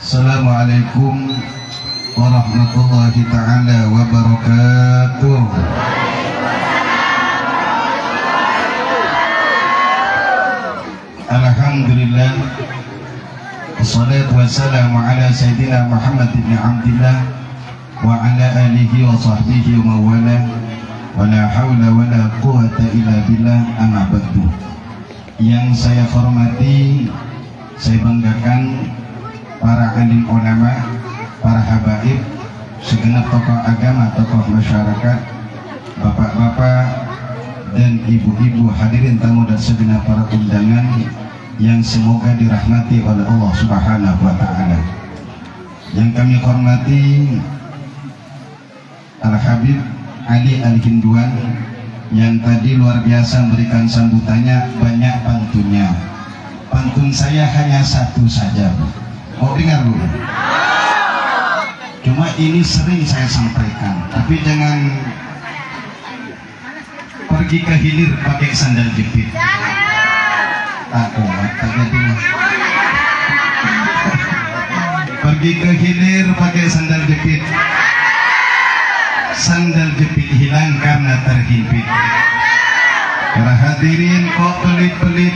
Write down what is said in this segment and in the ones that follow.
Assalamualaikum warahmatullahi ta'ala wabarakatuh. Alhamdulillah, wassalatu wassalamu ala sayyidina Muhammad ibn Abdillah wa ala alihi wa sahbihi wa mawala wa la hawla wa la quwata illa billah, amma ba'du. Yang saya hormati, saya banggakan para alim ulama, para habaib, segenap tokoh agama, tokoh masyarakat, bapak-bapak dan ibu-ibu, hadirin tamu dan segenap para undangan yang semoga dirahmati oleh Allah Subhanahu wa ta'ala. Yang kami hormati Al-Habib Ali Al-Hinduan yang tadi luar biasa memberikan sambutannya, banyak pantunnya. Pantun saya hanya satu saja, mau dengar dulu? Cuma ini sering saya sampaikan, tapi jangan pergi ke hilir pakai sandal jepit. Pergi ke hilir pakai sandal jepit. Sandal jepit hilang karena terhimpit. Para hadirin kok pelit-pelit,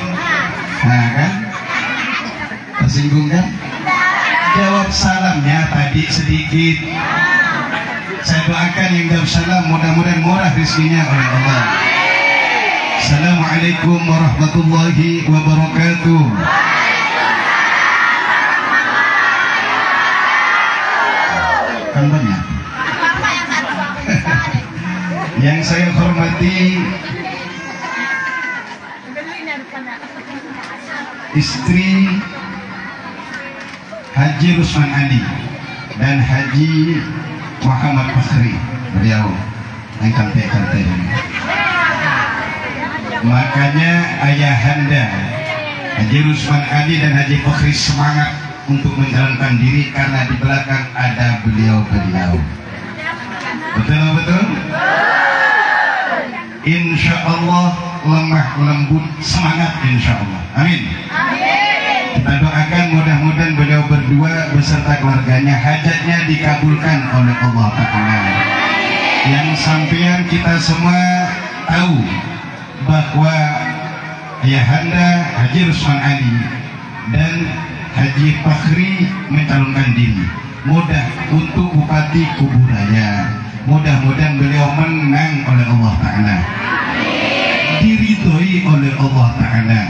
nah kan? Tersinggung kan? Jawab salamnya tadi sedikit. Saya doakan yang jawab salam mudah-mudahan murah rezekinya oleh Allah. Assalamualaikum warahmatullahi wabarakatuh. Kan banyak. Yang saya hormati istri Haji Rusman Ali dan Haji Muhammad Fakhri, beliau yang kantai-kantai. Makanya ayahanda Haji Rusman Ali dan Haji Fakhri semangat untuk menjalankan diri karena di belakang ada beliau-beliau. Betul-betul? Insya Allah lemah lembut semangat, insya Allah. Amin. Kita doakan mudah-mudahan beliau berdua beserta keluarganya hajatnya dikabulkan oleh Allah Ta'ala. Yang sampean kita semua tahu bahwa ayahanda Haji Rusman Ali dan Haji Fakhri mencalonkan diri mudah untuk Bupati Kuburaya. Mudah-mudahan beliau menang oleh Allah Ta'ala, diridhoi oleh Allah Ta'ala.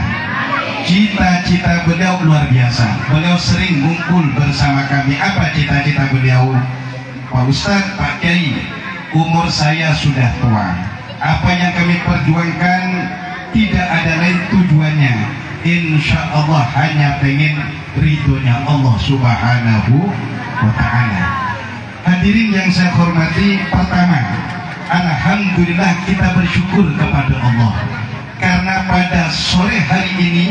Cita-cita beliau luar biasa. Beliau sering ngumpul bersama kami. Apa cita-cita beliau? Pak Ustadz, Pak Kiai, umur saya sudah tua. Apa yang kami perjuangkan tidak ada lain tujuannya, insya Allah hanya pengen ridhonya Allah Subhanahu wa ta'ala. Hadirin yang saya hormati, pertama, alhamdulillah kita bersyukur kepada Allah karena pada sore hari ini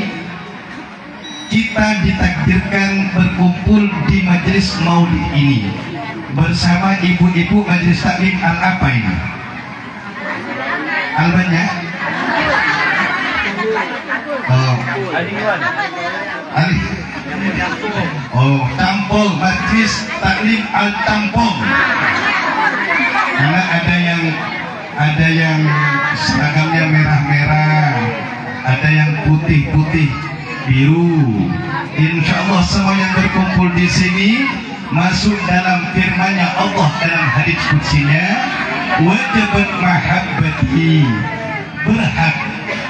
kita ditakdirkan berkumpul di majelis maulid ini bersama ibu-ibu majelis taklim apa ini? Albanya? Oh, Ali. Oh, Tampol, majelis taklim Al-Tampol. Karena ada yang seragamnya merah-merah, ada yang putih-putih biru. Insya Allah semua yang berkumpul di sini masuk dalam firman-Nya Allah dalam hadits qudsinya, wajibat mahabbati, berhak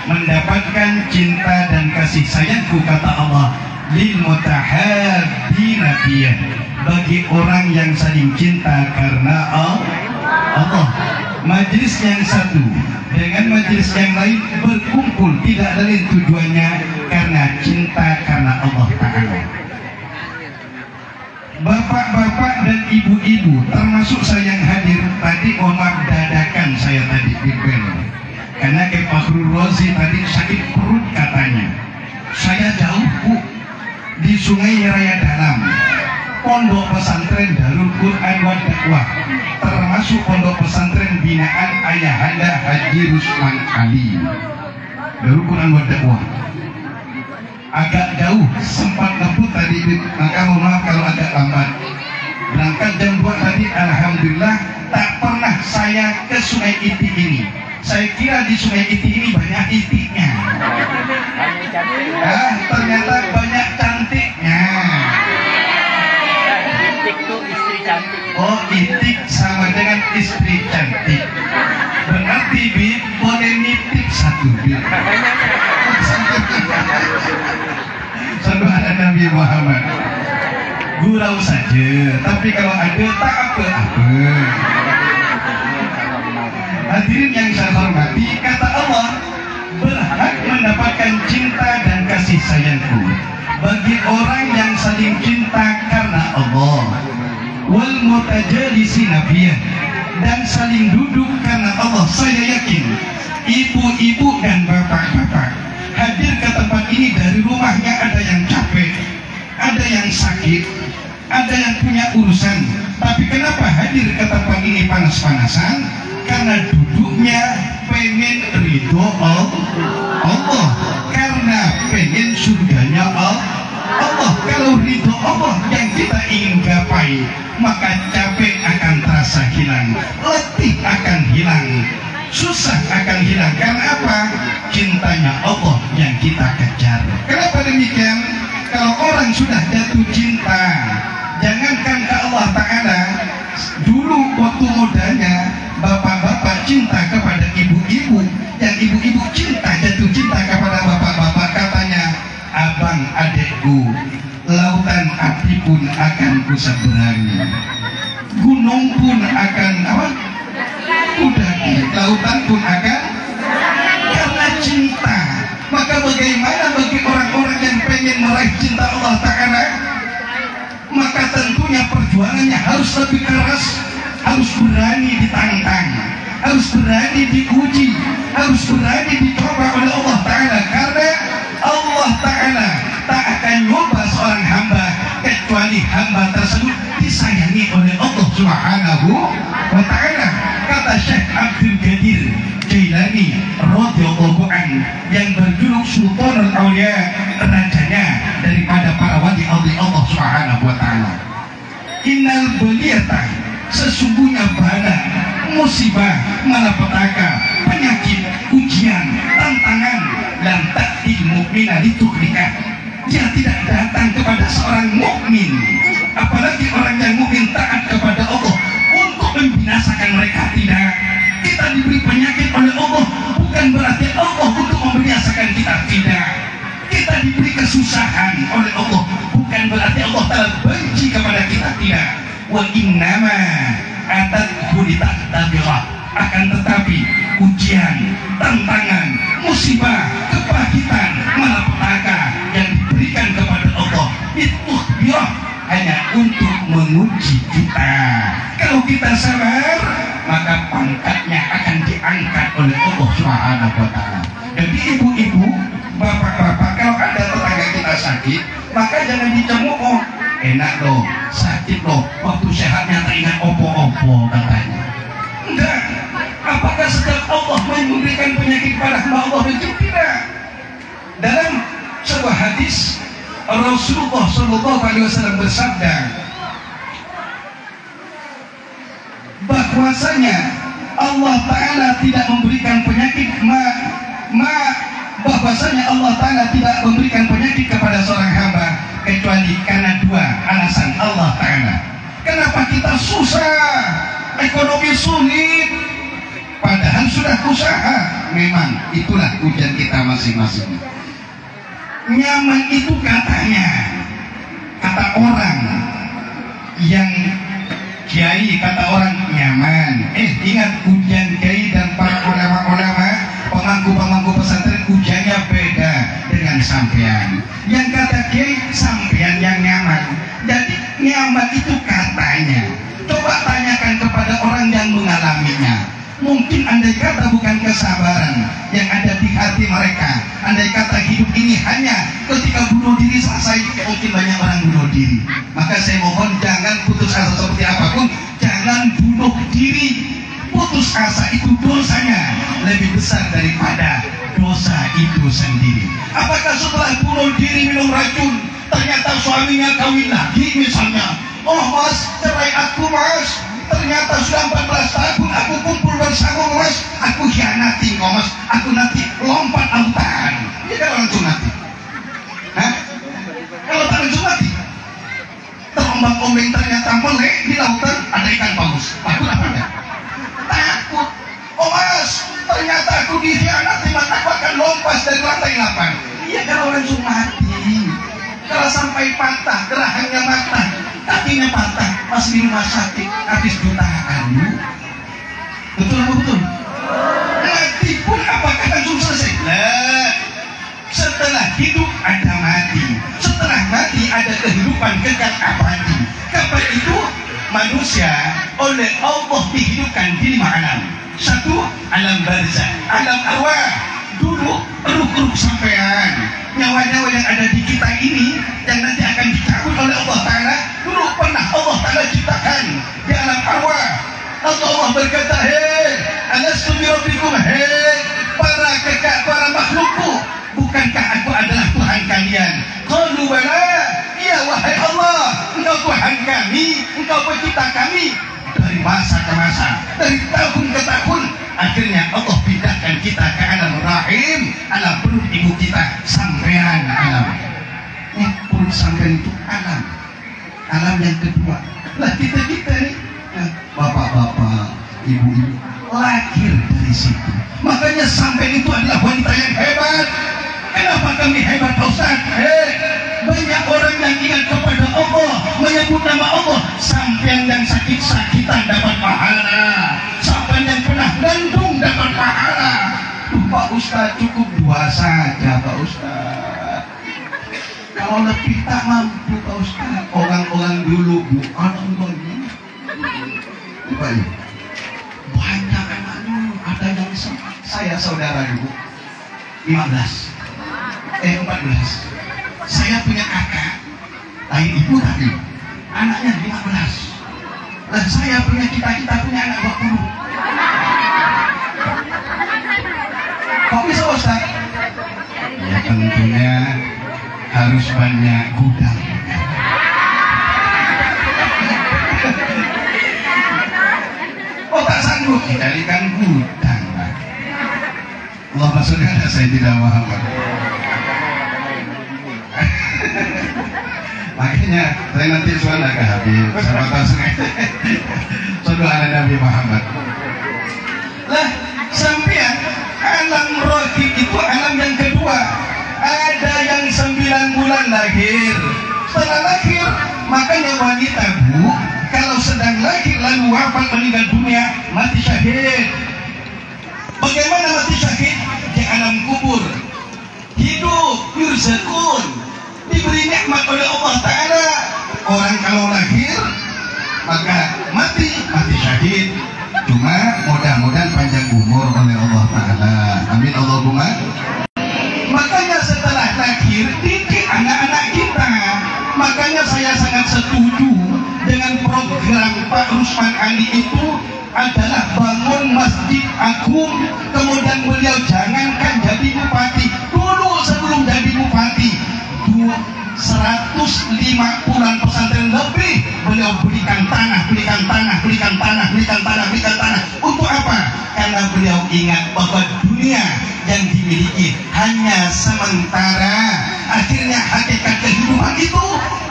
mendapatkan cinta dan kasih sayangku, kata Allah, lil mutahabbina fiyah, bagi orang yang saling cinta karena Allah. Majelis yang satu dengan majelis yang lain berkumpul tidak ada lain tujuannya karena cinta karena Allah Ta'ala. Bapak-bapak dan ibu-ibu termasuk saya yang hadir tadi, mohon maaf dadakan saya tadi pimpin karena Pak Fakhrul Razi tadi sakit perut katanya. Saya jauh Bu, di Sungai Raya Dalam, pondok pesantren Darul Quran wa Dakwah, termasuk pondok pesantren binaan ayahanda Haji Rusman Ali. Darul Quran wa Dakwah agak jauh, sempat ngebut tadi, maka mohon maaf kalau agak banyak ke Sungai Itik ini. Saya kira di Sungai Itik ini banyak itiknya. Ternyata banyak cantiknya. Itik tuh istri cantik. Oh, itik sama dengan istri cantik. Berarti Bib boleh nitip satu Bib. Sallallahu Nabi Muhammad. Gurau saja, tapi kalau ada tak apa-apa. Hadirin yang saya hormati, kata Allah, berhak mendapatkan cinta dan kasih sayangku bagi orang yang saling cinta karena Allah. Wal mutajarisina fiyah, dan saling duduk karena Allah. Saya yakin ibu-ibu dan bapak-bapak hadir ke tempat ini dari rumahnya ada yang capek, ada yang sakit, ada yang punya urusan. Tapi kenapa hadir ke tempat ini panas-panasan? Karena duduknya pengen ridho Allah, karena pengen surganya Allah. Kalau ridho Allah yang kita ingin gapai, maka capek akan terasa hilang, letih akan hilang, susah akan hilang. Karena apa? Cintanya Allah yang kita kejar. Kenapa demikian? Kalau orang sudah jatuh cinta, jangankan ke Allah Ta'ala, dulu waktu mudanya bapak-bapak cinta kepada ibu-ibu, yang ibu-ibu jatuh cinta kepada bapak-bapak. Katanya, abang adekku, lautan api pun akan kuseberangi, gunung pun akan kudaki, lautan pun akan, karena cinta. Maka bagaimana bagi orang-orang yang pengen meraih cinta Allah Ta'ala? Maka tentunya perjuangannya harus lebih keras, harus berani ditantang, harus berani diuji, harus berani dicoba oleh Allah Ta'ala. Karena Allah Ta'ala tak akan nyoba seorang hamba kecuali hamba tersebut disayangi oleh Allah Subhanahu wa Ta'ala. Kata Syekh Abdul Qadir Jailani radhiyallahu anhu yang berjuluk Sultanul Aulia, rajanya daripada para wali Allah Subhanahu wa Ta'ala. Innal baliyata, sesungguhnya bala, musibah, malapetaka, penyakit, ujian, tantangan, dan ta'til mu'mina litukrika, dia tidak datang kepada seorang mukmin, apalagi orang yang mukmin taat kepada Allah, untuk membinasakan mereka. Tidak. Kita diberi penyakit oleh Allah bukan berarti Allah untuk membinasakan kita. Tidak. Kita diberi kesusahan oleh Allah bukan berarti Allah telah benci kepada kita. Tidak. Wa innama atathu litattabirah, akan tetapi ujian, tantangan, musibah, kepahitan, malapetaka yang diberikan kepada Allah itu biar hanya untuk menguji kita. Kalau kita sabar, maka pangkatnya akan diangkat oleh Allah Subhanahu wa Ta'ala. Jadi ibu-ibu, bapak-bapak, kalau ada tetangga kita sakit, maka jangan dicemooh. Oh, enak loh, sakit loh, waktu sehatnya tak ingat opo-opo katanya. Enggak. Apakah setiap Allah memberikan penyakit pada hamba Allah itu? Tidak. Dalam sebuah hadis Rasulullah SAW bersabda bahwasanya Allah Ta'ala tidak memberikan penyakit bahwasanya Allah Ta'ala tidak memberikan penyakit kepada seorang hamba kecuali karena dua alasan Allah Ta'ala. Kenapa kita susah, ekonomi sulit, padahal sudah usaha? Memang itulah ujian kita masing-masing. Nyaman itu katanya, kata orang yang kiai, kata orang nyaman. Ingat, ujian kiai dan para ulama-ulama, pemangku-pemangku pesantren, ujiannya beda dengan sampean. Yang kata kiai, sampean yang nyaman. Jadi nyaman itu katanya. Coba tanyakan kepada orang yang mengalaminya. Mungkin andai kata bukan kesabaran yang ada di hati mereka, andai kata hidup ini hanya ketika bunuh diri selesai, mungkin banyak orang bunuh diri. Maka saya mohon jangan putus asa seperti apapun, jangan bunuh diri. Putus asa itu dosanya lebih besar daripada dosa itu sendiri. Apakah setelah bunuh diri minum racun, ternyata suaminya kawin lagi misalnya? Oh mas, cerai aku mas. ternyata sudah 14 tahun aku kumpul bersama Mas, aku hianati kok Mas, aku nanti lompat lautan. Ya kalau langsung mati. Hah? Kalau tak langsung mati, terombang-ombing ternyata melek di lautan ada ikan paus. Takut apa enggak? Takut. Oh Mas, ternyata aku dikhianati, maka aku akan lompat dari lantai 8. Iya kalau langsung mati. Kalau sampai patah, gerahangnya patah, kakinya patah, pas di rumah sakit habis jutaan. Betul apa betul? Mati pun apakah langsung selesai? Nah, setelah hidup ada mati, setelah mati ada kehidupan kekal abadi. Kapan itu manusia oleh Allah dihidupkan di 5 alam. 1, alam barzah, alam arwah. Dulu ruh-ruh sampean, nyawa-nyawa yang ada di kita ini yang nanti akan dicabut oleh Allah Ta'ala, dulu pernah Allah Ta'ala ciptakan di alam arwah. Allah berkata, hei alastu bi rabbikum, hei para kekal, para makhlukku, bukankah aku adalah Tuhan kalian? Qalu bala, iya wahai Allah, engkau Tuhan kami, engkau pencipta kami. Dari masa ke masa, dari tahun ke tahun, akhirnya Allah pindahkan kita ke alam rahim, alam perut ibu kita, sampean alam. Perut sampean itu alam yang kedua. Lah kita nih, bapak-bapak, ibu-ibu, lahir dari situ. Makanya sampean itu adalah wanita yang hebat. Kenapa kami hebat Pak Ustaz? Banyak orang yang ingat kepada Allah, menyebut nama Allah. Sampean yang sakit-sakitan dapat pahala, sampean yang pernah gandung dapat pahala. Pak Ustaz, cukup 2 saja Pak Ustaz. Kalau lebih tak mampu Pak Ustaz. Orang-orang dulu orang ini Pak ya, banyak anaknya. Ada yang saya saudara dulu 14 saya punya kakak lain ibu tapi anaknya 15. Dan saya punya kita punya anak 20. Kok bisa Ustaz? Ya tentunya harus banyak gudang. Oh tak sanggup dikalikan gudang. Allahumma sholli ala sayyidina Muhammad. Makanya saya nanti suara ke Habib sama tahu sudah ala Nabi Muhammad. Lah sampean alam rohib itu alam yang kedua. Ada yang 9 bulan lahir. Setelah lahir, makanya wanita bu, kalau sedang lahir lalu wafat meninggal dunia, mati syahid. Bagaimana mati syahid? Di alam kubur. Hidup yurzakun, diberi nikmat oleh Allah Ta'ala. Orang kalau lahir maka mati syahid. Cuma mudah-mudahan panjang umur oleh Allah Ta'ala. Amin Allahumma. Makanya setelah lahir didik anak-anak kita. Makanya saya sangat setuju dengan program Pak Rusman Ali itu adalah bangun masjid agung. Kemudian beliau jangankan jadi bupati, dulu sebelum jadi bupati 150-an pesantren lebih beliau belikan tanah. Untuk apa? Karena beliau ingat bahwa dunia yang dimiliki hanya sementara. Akhirnya hakikat kehidupan itu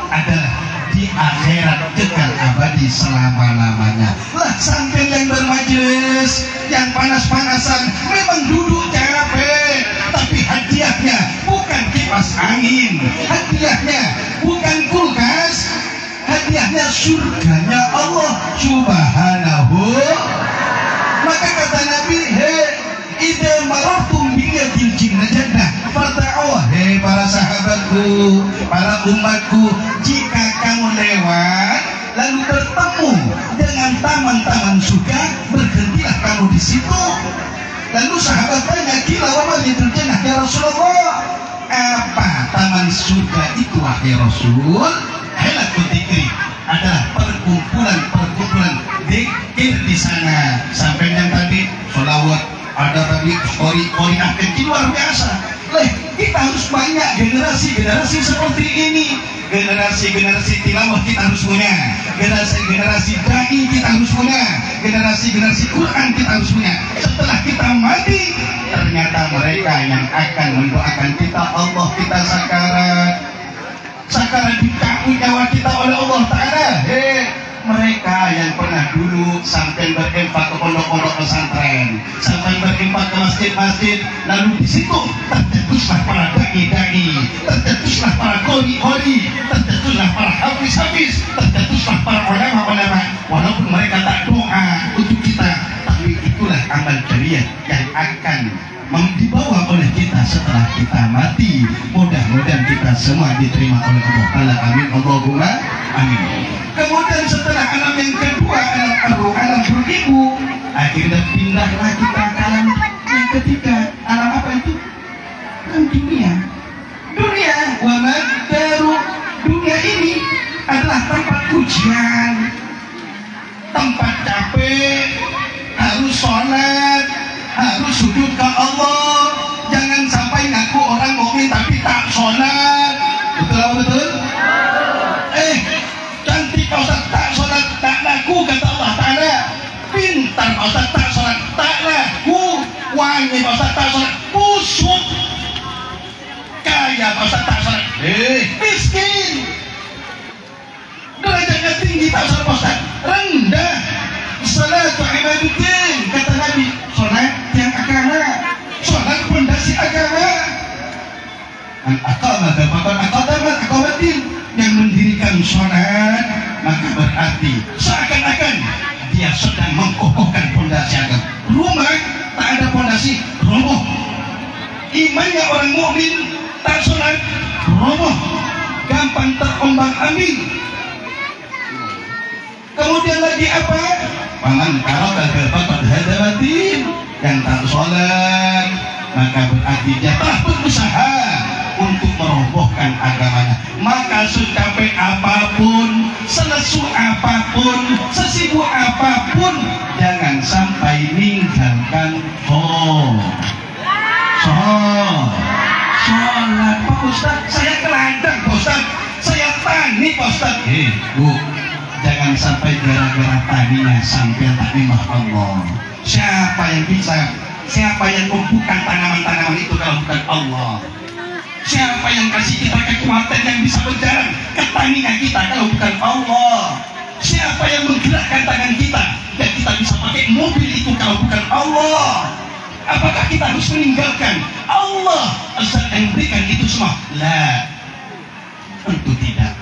adalah di akhirat kekal abadi selama-lamanya. Lah sampai yang bermajelis, yang panas-panasan, memang duduk capek, tapi hadiahnya bukan kipas angin, hadiahnya bukan kulkas, hadiahnya surganya Allah Subhanahu. Maka kata Nabi, idza marartum biyadil jannah farta'u, para sahabatku, para umatku, jika kamu lewat lalu bertemu dengan taman-taman surga, berhentilah kamu di situ. Lalu sahabat tanya, gila wa biyadil jannah ya Rasulullah, apa taman surga itu wahai Rasul? Halatul dzikri, adalah perkumpulan dzikir di sana. Sampai yang tadi sholawat, ada tadi story kecil luar biasa. kita harus banyak generasi-generasi seperti ini. Generasi-generasi tilawah kita harus punya, generasi-generasi dai kita harus punya, generasi-generasi Quran kita harus punya. Setelah kita mati, ternyata mereka yang akan mendoakan kita, Allah kita sakarat dicabut nyawa kita oleh Allah Ta'ala. Mereka yang pernah dulu sampai berinfak ke pondok-pondok pesantren, sampai berinfak ke masjid-masjid, lalu di situ tercetuslah para dai-dai, tercetuslah para qori-qori, tercetuslah para hafiz-hafiz, tercetuslah para ulama-ulama. Walaupun mereka tak doa untuk kita, tapi itulah amal jariah yang akan dibawa oleh kita setelah kita mati. Mudah-mudahan kita semua diterima oleh Allah Ta'ala. Amin Allahumma amin. Kemudian setelah alam yang kedua, alam arwah, alam beribu, akhirnya pindahlah kita ke alam yang ketiga. Alam apa itu? Alam dunia. Wa madaru dunia ini adalah tempat ujian, tempat capek, harus sholat, harus sujud ke Allah. Jangan sampai ngaku orang mukmin tapi tak sholat. Betul apa betul? Cantik Pak Ustaz, tak sholat, tak laku kata Allah Ta'ala. Pintar Pak Ustaz, tak sholat, tak laku. Wangi Pak Ustaz, tak sholat, busuk. Kaya Pak Ustaz, tak sholat, miskin. Derajatnya tinggi, tak sholat Pak Ustaz, rendah. Salatu ibaduddin, kata Nabi, sholat yang agama, sholat fondasi agama. Al-aqamah dan aqamatin, yang mendirikan sholat maka berarti seakan-akan dia sedang mengkokohkan fondasi agama. Rumah tak ada fondasi, roboh. Imannya orang mukmin tak sholat, roboh, gampang terombang-ambing. Kemudian lagi apa? Paman karokal berpakat hadabatin, yang tak sholat maka berarti dia telah berusaha untuk merobohkan agamanya. Maka secapek apapun, selesu apapun, sesibuk apapun, jangan sampai meninggalkan sholat. Pak Ustaz, saya keladang Pak Ustaz, saya tani Pak Ustaz. Bu, jangan sampai gara-gara taninya sampai tak nimah Allah. Siapa yang bisa? Siapa yang tumbuhkan tanaman-tanaman itu kalau bukan Allah? Siapa yang kasih kita kekuatan yang bisa berjalan ke taninya kita kalau bukan Allah? Siapa yang menggerakkan tangan kita dan kita bisa pakai mobil itu kalau bukan Allah? Apakah kita harus meninggalkan Allah Azza yang berikan itu semua? La, tentu tidak.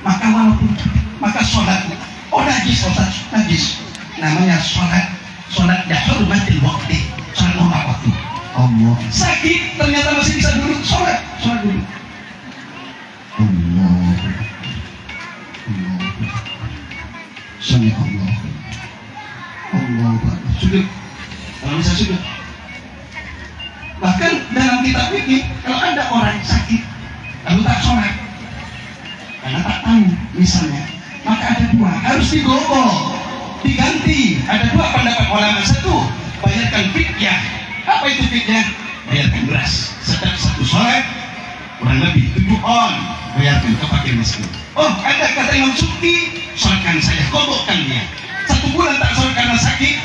Maka walaupun maka sholat, najis, namanya sholat dahurmatil waqti, sholat lima waktu. Allah sakit ternyata masih bisa duduk sholat dulu. Allah sami Allah sujud, kalau bisa sujud. Bahkan dalam kitab fikih, kalau ada orang sakit lalu tak sholat karena tak tahu misalnya, maka ada dua, harus digobol, diganti. Ada dua pendapat ulama. Satu, bayarkan fidyah. Apa itu fidyah? Bayarkan beras. Setiap satu sholat kurang lebih 7 on, bayarkan ke fakir miskin. Oh, ada kata Imam Sukti, sholatkan saja, kodokkan dia. 1 bulan tak sholat karena sakit,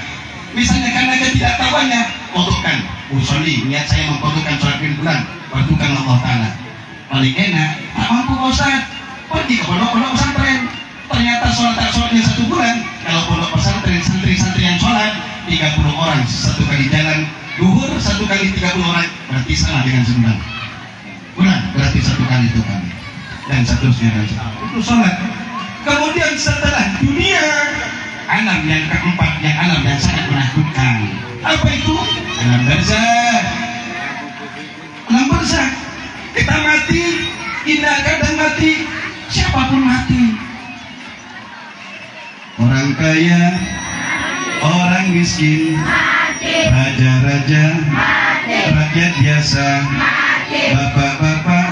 misalnya karena ketidaktahuannya, kodokkan. Usolli, niat saya mengkodokkan sholat bulan, wadukan Allah Ta'ala. Paling enak, tak mampu Pak Ustaz, pergi ke pondok-pondok pesantren. Ternyata sholatnya 1 bulan. Kalau pondok pesantren, santri-santri yang sholat 30 orang satu kali jalan, duhur 1 kali 30 orang, berarti sama dengan sebulan. Bulan berarti 1 kali 2 kali, dan seterusnya. Itu sholat. Kemudian setelah dunia, alam yang keempat, yang alam yang sangat menakutkan. Apa itu? Alam barzakh. Alam barzakh. Kita mati, kita kadang mati, siapapun mati. Orang kaya, orang miskin, raja-raja, rakyat biasa, bapak-bapak,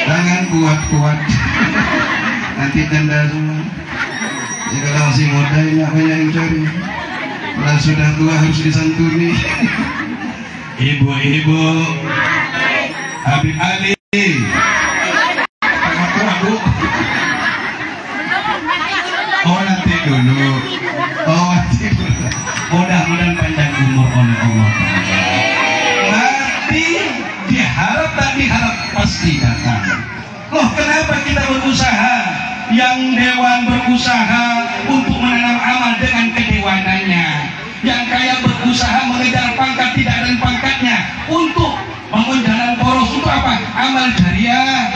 tangan kuat-kuat, nanti tenda semua. Jadi kalau masih muda ini apa yang cari? Kalau sudah tua harus disantuni. Ibu-ibu, Habib Ali. Aku. Oh nanti dulu. Mudah-mudahan panjang umur oleh Allah. Nanti diharap tak diharap pasti datang. Loh kenapa kita berusaha? Yang dewan berusaha untuk menanam amal dengan kedewanannya. Yang kaya berusaha mengejar pangkat tidak dan pangkatnya untuk bangun jalan poros untuk apa? Amal jariah.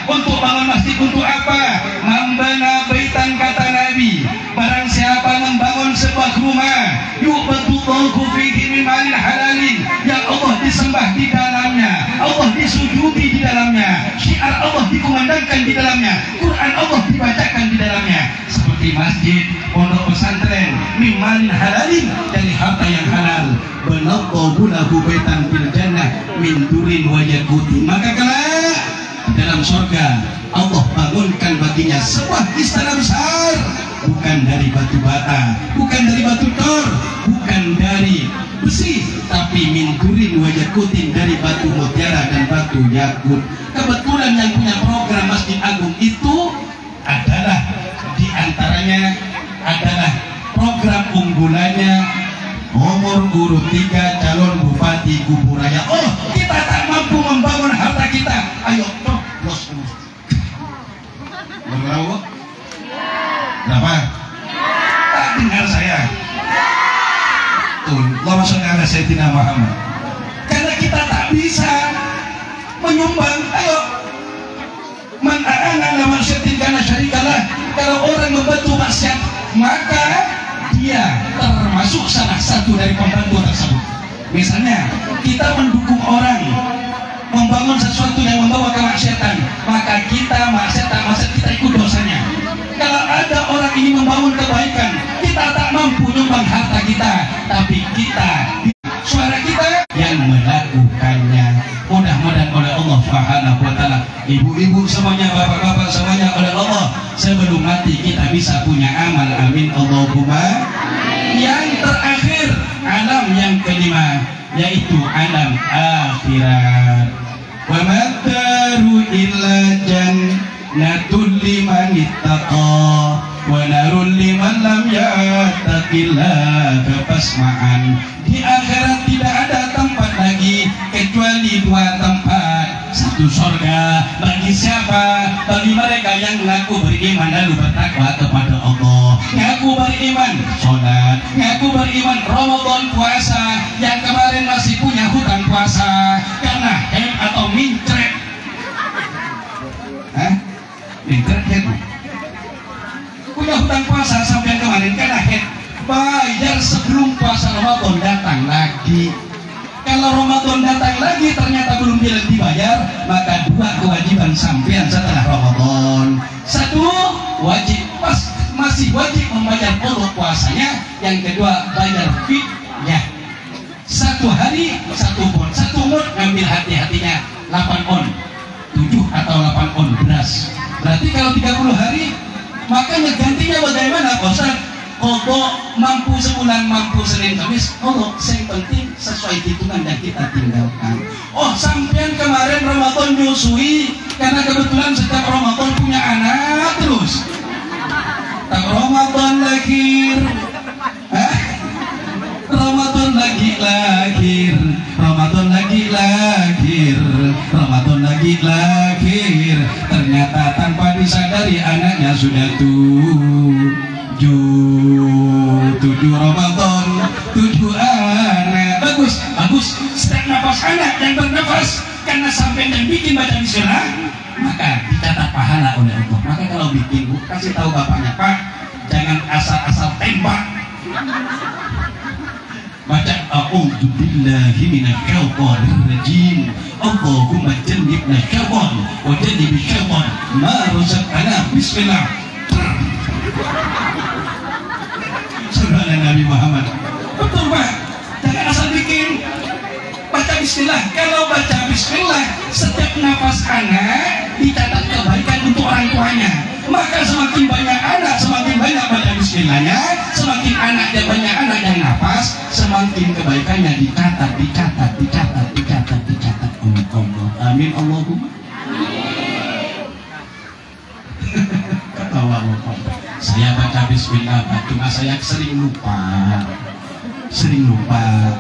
Untuk bangun masjid untuk apa? Membana baitan kata Nabi. Barang siapa membangun sebuah rumah, yu'badullahu fihi min malin halalin, yang Allah disembah di dalamnya, Allah disujudi di dalamnya, syiar Allah dikumandangkan di dalamnya, Quran Allah dibacakan di dalamnya, seperti masjid, pondok pesantren, min malin halalin, dari harta yang halal. Banallahu lahu baitan fil jannah min durin wa yaqutin. Maka kelak dalam surga Allah bangunkan baginya sebuah istana besar, bukan dari batu bata, bukan dari batu tor, bukan dari besi, tapi min durin wa yaqutin, dari batu mutiara dan batu yakut. Kebetulan yang punya program Masjid Agung itu adalah diantaranya adalah program unggulannya nomor urut 3 calon bupati Kuburaya. Oh, kita tak mampu membangun harta kita. Ayo, coblos. Berapa? Berapa? Tak dengar saya. Tuh, Allahumma sholli ala sayyidina Muhammad. Karena kita tak bisa menyumbang. Ayo, man a'ana lawan syaitin kana syarikalah. Kalau orang membantu maksiat, maka dia termasuk salah satu dari pembantu tersebut. Misalnya kita mendukung orang membangun sesuatu yang membawa kemaksiatan, maka kita maksiat kita ikut dosanya. Kalau ada orang ini membangun kebaikan, kita tak mampu nyumbang harta kita, tapi kita suara kita yang melakukannya. Mudah-mudahan oleh Allah Subhanahu wa taala, ibu-ibu semuanya, bapak-bapak semuanya, oleh Allah sebelum mati kita bisa punya amal. Amin Allahumma. Yang terakhir, alam yang kelima, yaitu alam akhirat. Wa madaru illa jannatul liman ittaqa wa narul liman lam yattaqillah kafasma'an. Di akhirat tidak ada tempat lagi kecuali dua tempat. Satu surga bagi siapa? Bagi mereka yang mengaku beriman lalu bertakwa kepada Allah, ngaku beriman sholat, ngaku beriman Ramadan puasa, yang kemarin masih punya hutang puasa karena hem atau mincret. Mincret ya bu? Punya hutang puasa sampai kemarin karena hem, bayar sebelum puasa Ramadan datang lagi. Kalau Ramadan datang lagi ternyata belum dibayar, maka dua kewajiban sampean setelah Ramadan. Satu, wajib masih wajib membayar pokok puasanya. Yang kedua, bayar fidnya. 1 hari 1 on, 1 on ngambil hati-hatinya 8 on, 7 atau 8 on beras. Berarti kalau 30 hari, makanya gantinya bagaimana Ustaz? Kodok mampu sebulan, mampu Senin Kamis, kodok yang penting sesuai hitungan yang kita tinggalkan. Oh, sampean kemarin Ramadan nyusui karena kebetulan setiap Ramadan punya anak terus. Tak Ramadan lahir, Ramadan lagi lahir, Ramadan lagi lahir, Ramadan lagi lahir. Ternyata tanpa disadari anaknya sudah 7 Ramadan, 7 anak. Bagus. Setiap nafas anak yang bernafas karena sampai yang bikin baca bismillah, maka dicatat pahala oleh Allah. Maka kalau bikin, kasih tahu bapaknya, Pak, jangan asal-asal tembak. Baca a'udzu billahi minasyaitonir rajim. Allahumma jannibna syaitan wa jannibish syaitan ma razaqtana. Bismillah. Subhanallah Nabi Muhammad. Betul Pak, jangan asal bikin. Baca bismillah. Kalau baca bismillah setiap nafas anak dicatat kebaikan untuk orang tuanya. Maka semakin banyak anak, semakin banyak baca bismillahnya, semakin anaknya banyak anak yang nafas, nafas, semakin kebaikannya dicatat oleh Allah. Amin Allahumma. Ketawa Allah. Saya baca bismillah, cuma saya sering lupa.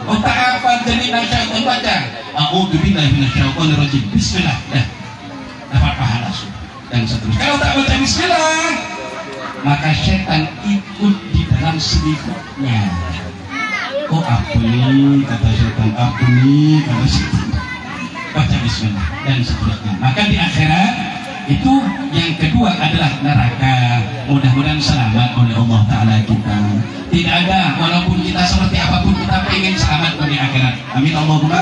Otak apa jadi nasyaitan baca? A'udzubillahi minasyaitonirrajim. Bismillah. Dah. Dapat pahala dan seterusnya. Kalau tak baca bismillah, maka setan ikut di dalam seliputnya. Oh ampuni, kata setan, ampuni, kata setan. Baca bismillah dan seterusnya. Maka di akhirat itu yang kedua adalah neraka. Mudah-mudahan selamat oleh Allah Ta'ala kita. Tidak ada, walaupun kita seperti apapun, kita pengen selamat di akhirat. Amin Allahumma.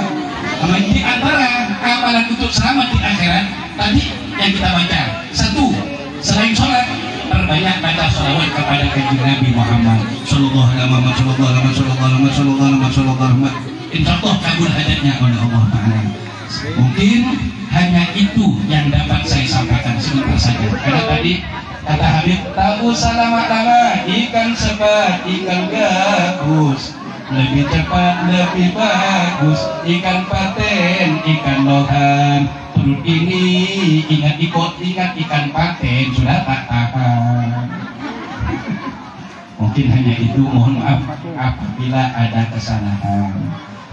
Di antara amalan untuk selamat di akhirat tadi yang kita baca, satu, selain sholat, perbanyak baca sholawat kepada kanjeng Nabi Muhammad Sallallahu Alaihi Wasallam. Insya Allah kabul hajatnya oleh Allah Ta'ala. Mungkin hanya itu yang dapat saya sampaikan sebentar saja. Karena tadi kata Habib, tahu lama-lama ikan sepat, ikan gabus, lebih cepat, lebih bagus, ikan paten, ikan lohan. Perut ini ingat ikan paten sudah tak tahan. Mungkin hanya itu, mohon maaf apabila ada kesalahan.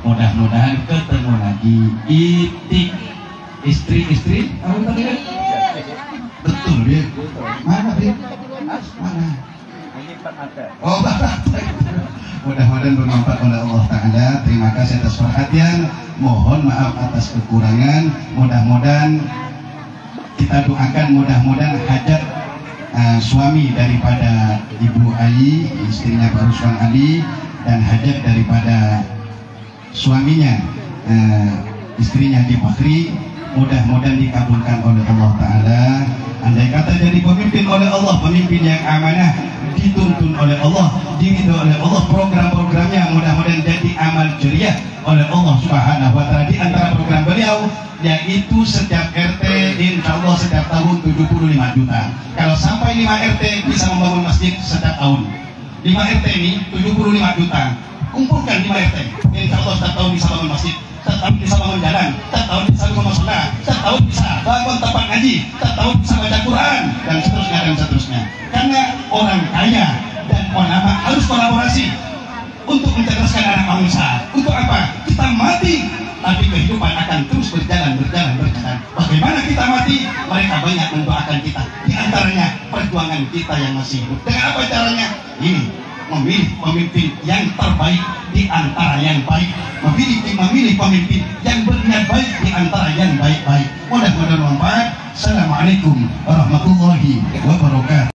Mudah-mudahan ketemu lagi. Itik istri kamu tadi kan? Betul dia. Mana dia? Mana? Oh barat. Mudah-mudahan bermanfaat oleh Allah Ta'ala. Terima kasih atas perhatian. Mohon maaf atas kekurangan. Mudah-mudahan kita doakan, mudah-mudahan hajat suami daripada Ibu Ayi, istrinya Pak Ruswan Ali, dan hajat daripada suaminya, istrinya Di Bakri, mudah-mudahan dikabulkan oleh Allah Ta'ala. Andai kata jadi pemimpin oleh Allah, pemimpin yang amanah, dituntun oleh Allah, diridhoi oleh Allah, program-programnya mudah-mudahan jadi amal jariah oleh Allah Subhanahu wa Ta'ala. Di antara program beliau yaitu setiap RT insya Allah setiap tahun 75 juta. Kalau sampai 5 RT bisa membangun masjid setiap tahun. 5 RT ini 75 juta. Kumpulkan 5 RT, insya Allah setiap tahun bisa bangun masjid, setiap tahun bisa bangun jalan, setiap tahun bisa bangun musola, setiap tahun bisa bangun tempat ngaji, setiap tahun bisa baca Quran, dan seterusnya. Karena orang kaya dan ulama harus kolaborasi untuk mencerdaskan anak bangsa. Untuk apa? Kita mati, tapi kehidupan akan terus berjalan. Bagaimana kita mati? Mereka banyak mendoakan kita. Di antaranya perjuangan kita yang masih hidup. Dengan apa caranya? Ini, memilih pemimpin yang terbaik di antara yang baik, memilih pemimpin yang berniat baik di antara yang baik-baik. Mudah-mudahan bermanfaat. Assalamualaikum warahmatullahi wabarakatuh.